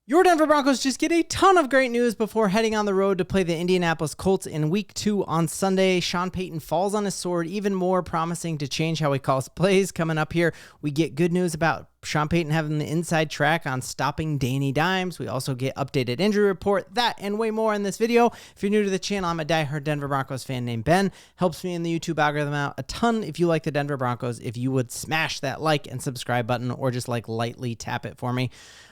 Your Denver Broncos just get a ton of great news before heading on the road to play the Indianapolis Colts in Week 2 on Sunday. Sean Payton falls on his sword, even more promising to change how he calls plays. Coming up here, we get good news about Sean Payton having the inside track on stopping Danny Dimes. We also get updated injury report, that and way more in this video. If you're new to the channel, I'm a diehard Denver Broncos fan named Ben. Helps me in the YouTube algorithm out a ton if you like the Denver Broncos. If you would smash that like and subscribe button or just like lightly tap it for me.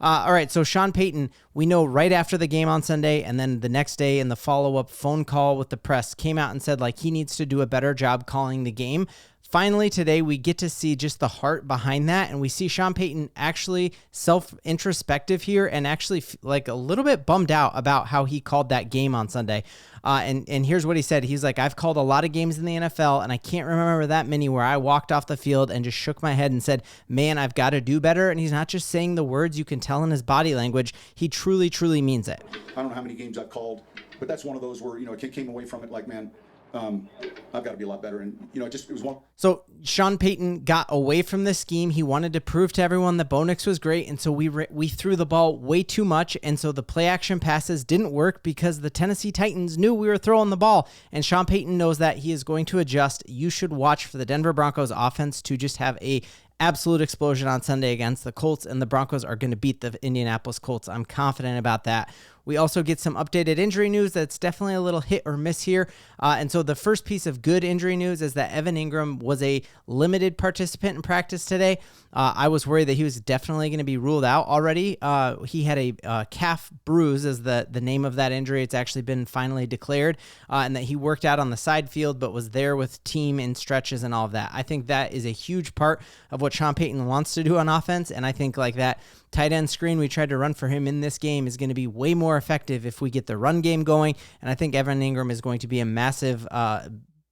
All right, so Sean Payton, we know right after the game on Sunday and then the next day in the follow-up phone call with the press, came out and said like he needs to do a better job calling the game. Finally, today, we get to see just the heart behind that, and we see Sean Payton actually self-introspective here and actually like a little bit bummed out about how he called that game on Sunday. And here's what he said. He's like, I've called a lot of games in the NFL, and I can't remember that many where I walked off the field and just shook my head and said, man, I've got to do better. And he's not just saying the words. You can tell in his body language. He truly, truly means it. I don't know how many games I've called, but that's one of those where, it came away from it like, man, I've got to be a lot better. And, it was one. So Sean Payton got away from the scheme. He wanted to prove to everyone that Bo Nix was great. And so we threw the ball way too much. And so the play action passes didn't work because the Tennessee Titans knew we were throwing the ball. And Sean Payton knows that he is going to adjust. You should watch for the Denver Broncos offense to just have a absolute explosion on Sunday against the Colts, and the Broncos are going to beat the Indianapolis Colts. I'm confident about that. We also get some updated injury news that's definitely a little hit or miss here. And so the first piece of good injury news is that Evan Engram was a limited participant in practice today. I was worried that he was definitely going to be ruled out already. He had a calf bruise as the name of that injury. It's actually been finally declared, and that he worked out on the side field but was there with team in stretches and all of that. I think that is a huge part of what Sean Payton wants to do on offense, and I think like that tight end screen we tried to run for him in this game is going to be way more effective if we get the run game going, and I think Evan Engram is going to be a massive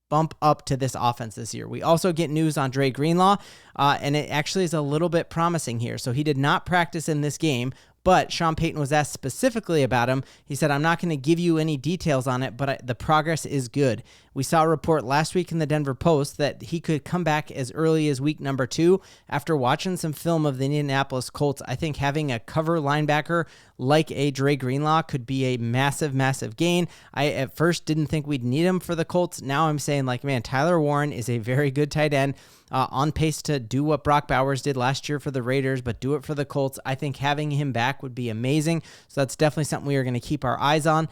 bump up to this offense this year. We also get news on Dre Greenlaw, and it actually is a little bit promising here. So he did not practice in this game, but Sean Payton was asked specifically about him. He said, I'm not going to give you any details on it, but the progress is good. We saw a report last week in the Denver Post that he could come back as early as week number 2. After watching some film of the Indianapolis Colts, I think having a cover linebacker like a Dre Greenlaw could be a massive, massive gain. I at first didn't think we'd need him for the Colts. Now I'm saying like, man, Tyler Warren is a very good tight end. On pace to do what Brock Bowers did last year for the Raiders, but do it for the Colts. I think having him back would be amazing. So that's definitely something we are going to keep our eyes on.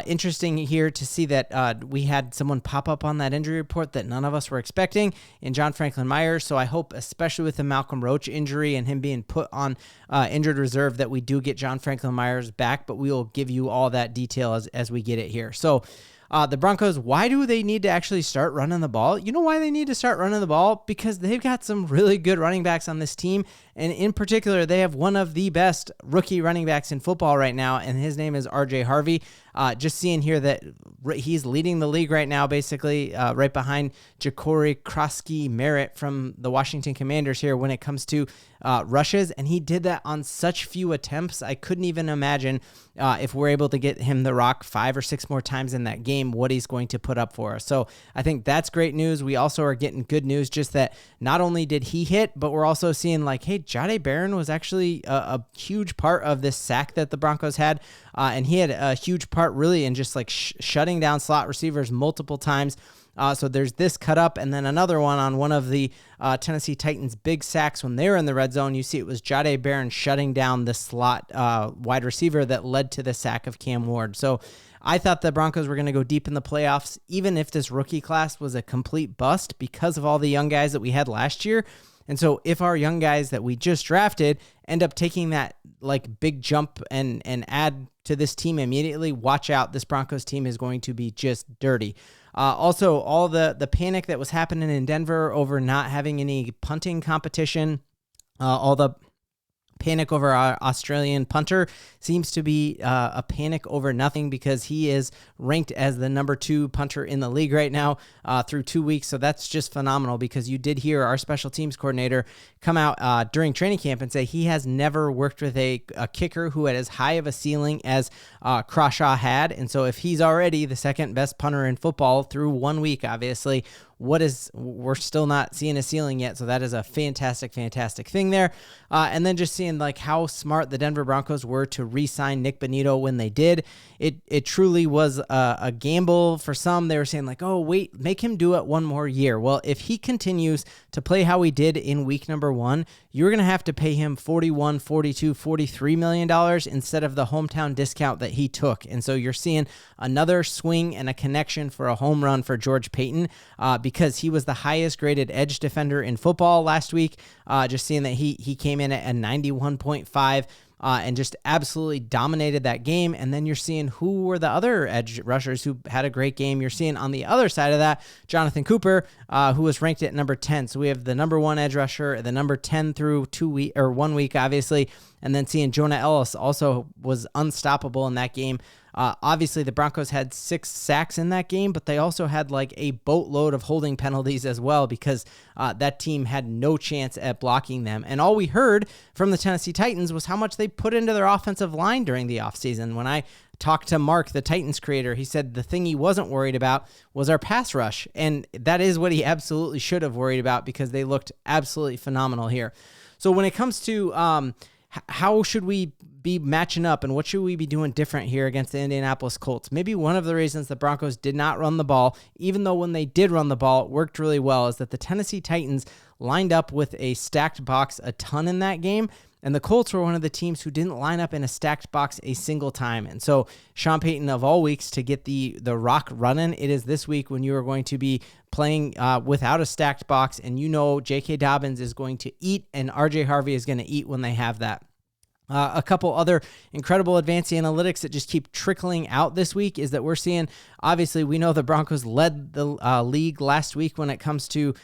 Interesting here to see that we had someone pop up on that injury report that none of us were expecting in John Franklin Myers. So I hope, especially with the Malcolm Roach injury and him being put on injured reserve, that we do get John Franklin Myers back, but we will give you all that detail as we get it here. So the Broncos, why do they need to actually start running the ball? You know why they need to start running the ball? Because they've got some really good running backs on this team. And in particular, they have one of the best rookie running backs in football right now, and his name is R.J. Harvey. Just seeing here that he's leading the league right now, basically right behind Ja'Cory Krosky-Merritt from the Washington Commanders here when it comes to rushes, and he did that on such few attempts. I couldn't even imagine if we're able to get him the rock 5 or 6 more times in that game, what he's going to put up for us. So I think that's great news. We also are getting good news just that not only did he hit, but we're also seeing like, hey, Jahdae Barron was actually a huge part of this sack that the Broncos had, and he had a huge part really in just like shutting down slot receivers multiple times. So there's this cut up, and then another one on one of the Tennessee Titans' big sacks when they were in the red zone. You see it was Jahdae Barron shutting down the slot wide receiver that led to the sack of Cam Ward. So I thought the Broncos were going to go deep in the playoffs, even if this rookie class was a complete bust because of all the young guys that we had last year. And so if our young guys that we just drafted end up taking that like big jump and add to this team immediately, watch out. This Broncos team is going to be just dirty. Also, all the panic that was happening in Denver over not having any punting competition, all the panic over our Australian punter seems to be a panic over nothing because he is ranked as the number 2 punter in the league right now through 2 weeks. So that's just phenomenal because you did hear our special teams coordinator come out during training camp and say he has never worked with a kicker who had as high of a ceiling as Crawshaw had. And so if he's already the second best punter in football through 1 week, obviously, we're still not seeing a ceiling yet. So that is a fantastic thing there. And then just seeing like how smart the Denver Broncos were to re-sign Nick Bonito when they did. It truly was a gamble for some. They were saying like, oh, wait, make him do it one more year. Well, if he continues to play how he did in week number 1, you're going to have to pay him $41, $42, $43 million instead of the hometown discount that he took. And so you're seeing another swing and a connection for a home run for George Payton because he was the highest graded edge defender in football last week. Just seeing that he came in at a 91.5. And just absolutely dominated that game. And then you're seeing who were the other edge rushers who had a great game. You're seeing on the other side of that, Jonathan Cooper, who was ranked at number 10. So we have the number 1 edge rusher, the number 10 through 1 week, obviously. And then seeing Jonah Ellis also was unstoppable in that game. Obviously, the Broncos had 6 sacks in that game, but they also had like a boatload of holding penalties as well because that team had no chance at blocking them. And all we heard from the Tennessee Titans was how much they put into their offensive line during the offseason. When I talked to Mark, the Titans creator, he said the thing he wasn't worried about was our pass rush. And that is what he absolutely should have worried about because they looked absolutely phenomenal here. So when it comes to how should we be matching up and what should we be doing different here against the Indianapolis Colts? Maybe one of the reasons the Broncos did not run the ball, even though when they did run the ball, it worked really well, is that the Tennessee Titans lined up with a stacked box a ton in that game. And the Colts were one of the teams who didn't line up in a stacked box a single time. And so Sean Payton, of all weeks, to get the rock running, it is this week when you are going to be playing without a stacked box. And you know J.K. Dobbins is going to eat and R.J. Harvey is going to eat when they have that. A couple other incredible advanced analytics that just keep trickling out this week is that we're seeing, obviously, we know the Broncos led the league last week when it comes to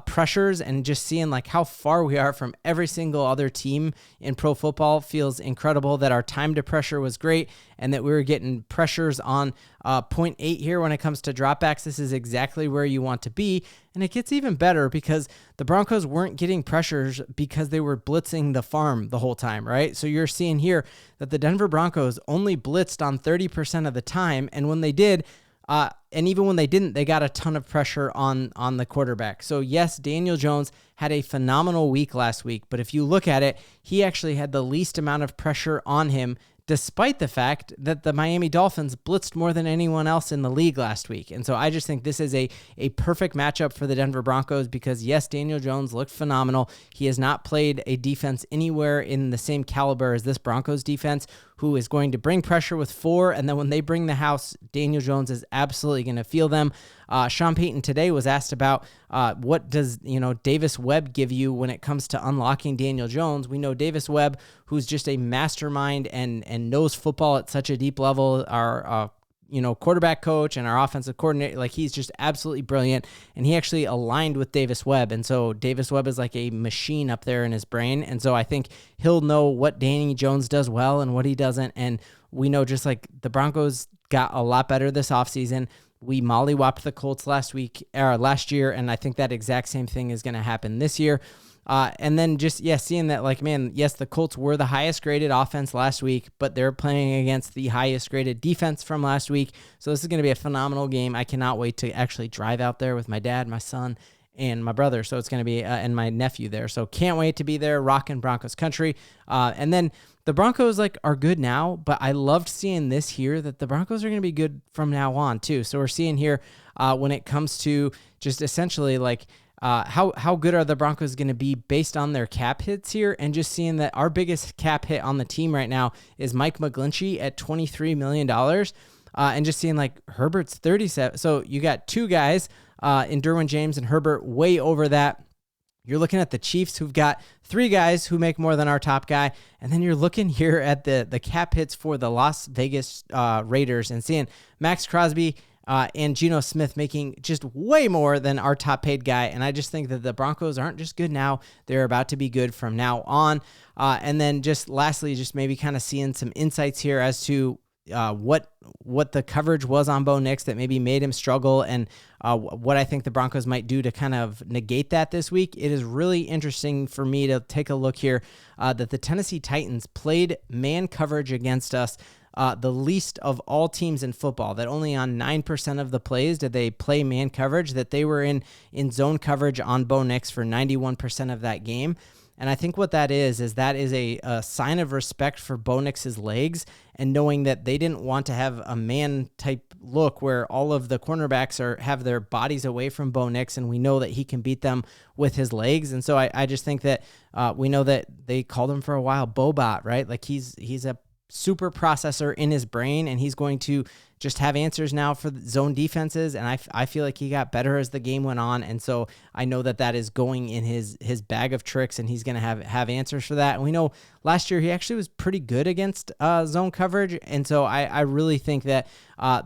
pressures, and just seeing like how far we are from every single other team in pro football feels incredible. That our time to pressure was great and that we were getting pressures on 0.8 here when it comes to dropbacks. This is exactly where you want to be. And it gets even better because the Broncos weren't getting pressures because they were blitzing the farm the whole time, right? So you're seeing here that the Denver Broncos only blitzed on 30% of the time. And when they did, and even when they didn't, they got a ton of pressure on the quarterback. So yes, Daniel Jones had a phenomenal week last week, but if you look at it, he actually had the least amount of pressure on him, despite the fact that the Miami Dolphins blitzed more than anyone else in the league last week. And so I just think this is a perfect matchup for the Denver Broncos because, yes, Daniel Jones looked phenomenal. He has not played a defense anywhere in the same caliber as this Broncos defense, who is going to bring pressure with 4, and then when they bring the house, Daniel Jones is absolutely going to feel them. Sean Payton today was asked about what does Davis Webb give you when it comes to unlocking Daniel Jones. We know Davis Webb, who's just a mastermind and knows football at such a deep level, our quarterback coach and our offensive coordinator, like he's just absolutely brilliant. And he actually aligned with Davis Webb. And so Davis Webb is like a machine up there in his brain. And so I think he'll know what Danny Jones does well and what he doesn't. And we know just like the Broncos got a lot better this offseason. We mollywopped the Colts last year. And I think that exact same thing is going to happen this year. And then just, seeing that, like, man, yes, the Colts were the highest graded offense last week, but they're playing against the highest graded defense from last week. So this is going to be a phenomenal game. I cannot wait to actually drive out there with my dad, my son, and my brother. So it's going to be, and my nephew there. So can't wait to be there, rocking Broncos country. And then the Broncos are good now, but I loved seeing this here, that the Broncos are going to be good from now on too. So we're seeing here when it comes to just essentially how good are the Broncos going to be based on their cap hits here, and just seeing that our biggest cap hit on the team right now is Mike McGlinchey at $23 million, and just seeing Herbert's 37. So you got 2 guys in Derwin James and Herbert way over that. You're looking at the Chiefs, who've got 3 guys who make more than our top guy. And then you're looking here at the cap hits for the Las Vegas Raiders and seeing Max Crosby and Geno Smith making just way more than our top paid guy. And I just think that the Broncos aren't just good now. They're about to be good from now on. And then just lastly, just maybe kind of seeing some insights here as to what the coverage was on Bo Nix that maybe made him struggle, and what I think the Broncos might do to kind of negate that this week. It is really interesting for me to take a look here that the Tennessee Titans played man coverage against us the least of all teams in football, that only on 9% of the plays did they play man coverage, that they were in zone coverage on Bo Nix for 91% of that game. And I think what that is a sign of respect for Bo Nix's legs, and knowing that they didn't want to have a man type look where all of the cornerbacks have their bodies away from Bo Nix, and we know that he can beat them with his legs. And so I just think that we know that they called him for a while Bobot, right? Like he's a super processor in his brain, and he's going to just have answers now for zone defenses. And I feel like he got better as the game went on. And so I know that is going in his bag of tricks, and he's going to have answers for that. And we know last year he actually was pretty good against zone coverage. And so I really think that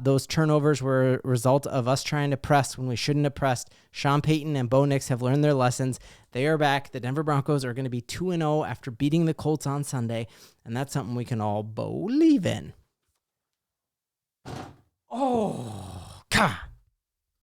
those turnovers were a result of us trying to press when we shouldn't have pressed. Sean Payton and Bo Nix have learned their lessons. They are back. The Denver Broncos are going to be 2-0 after beating the Colts on Sunday. And that's something we can all believe in. Oh, God.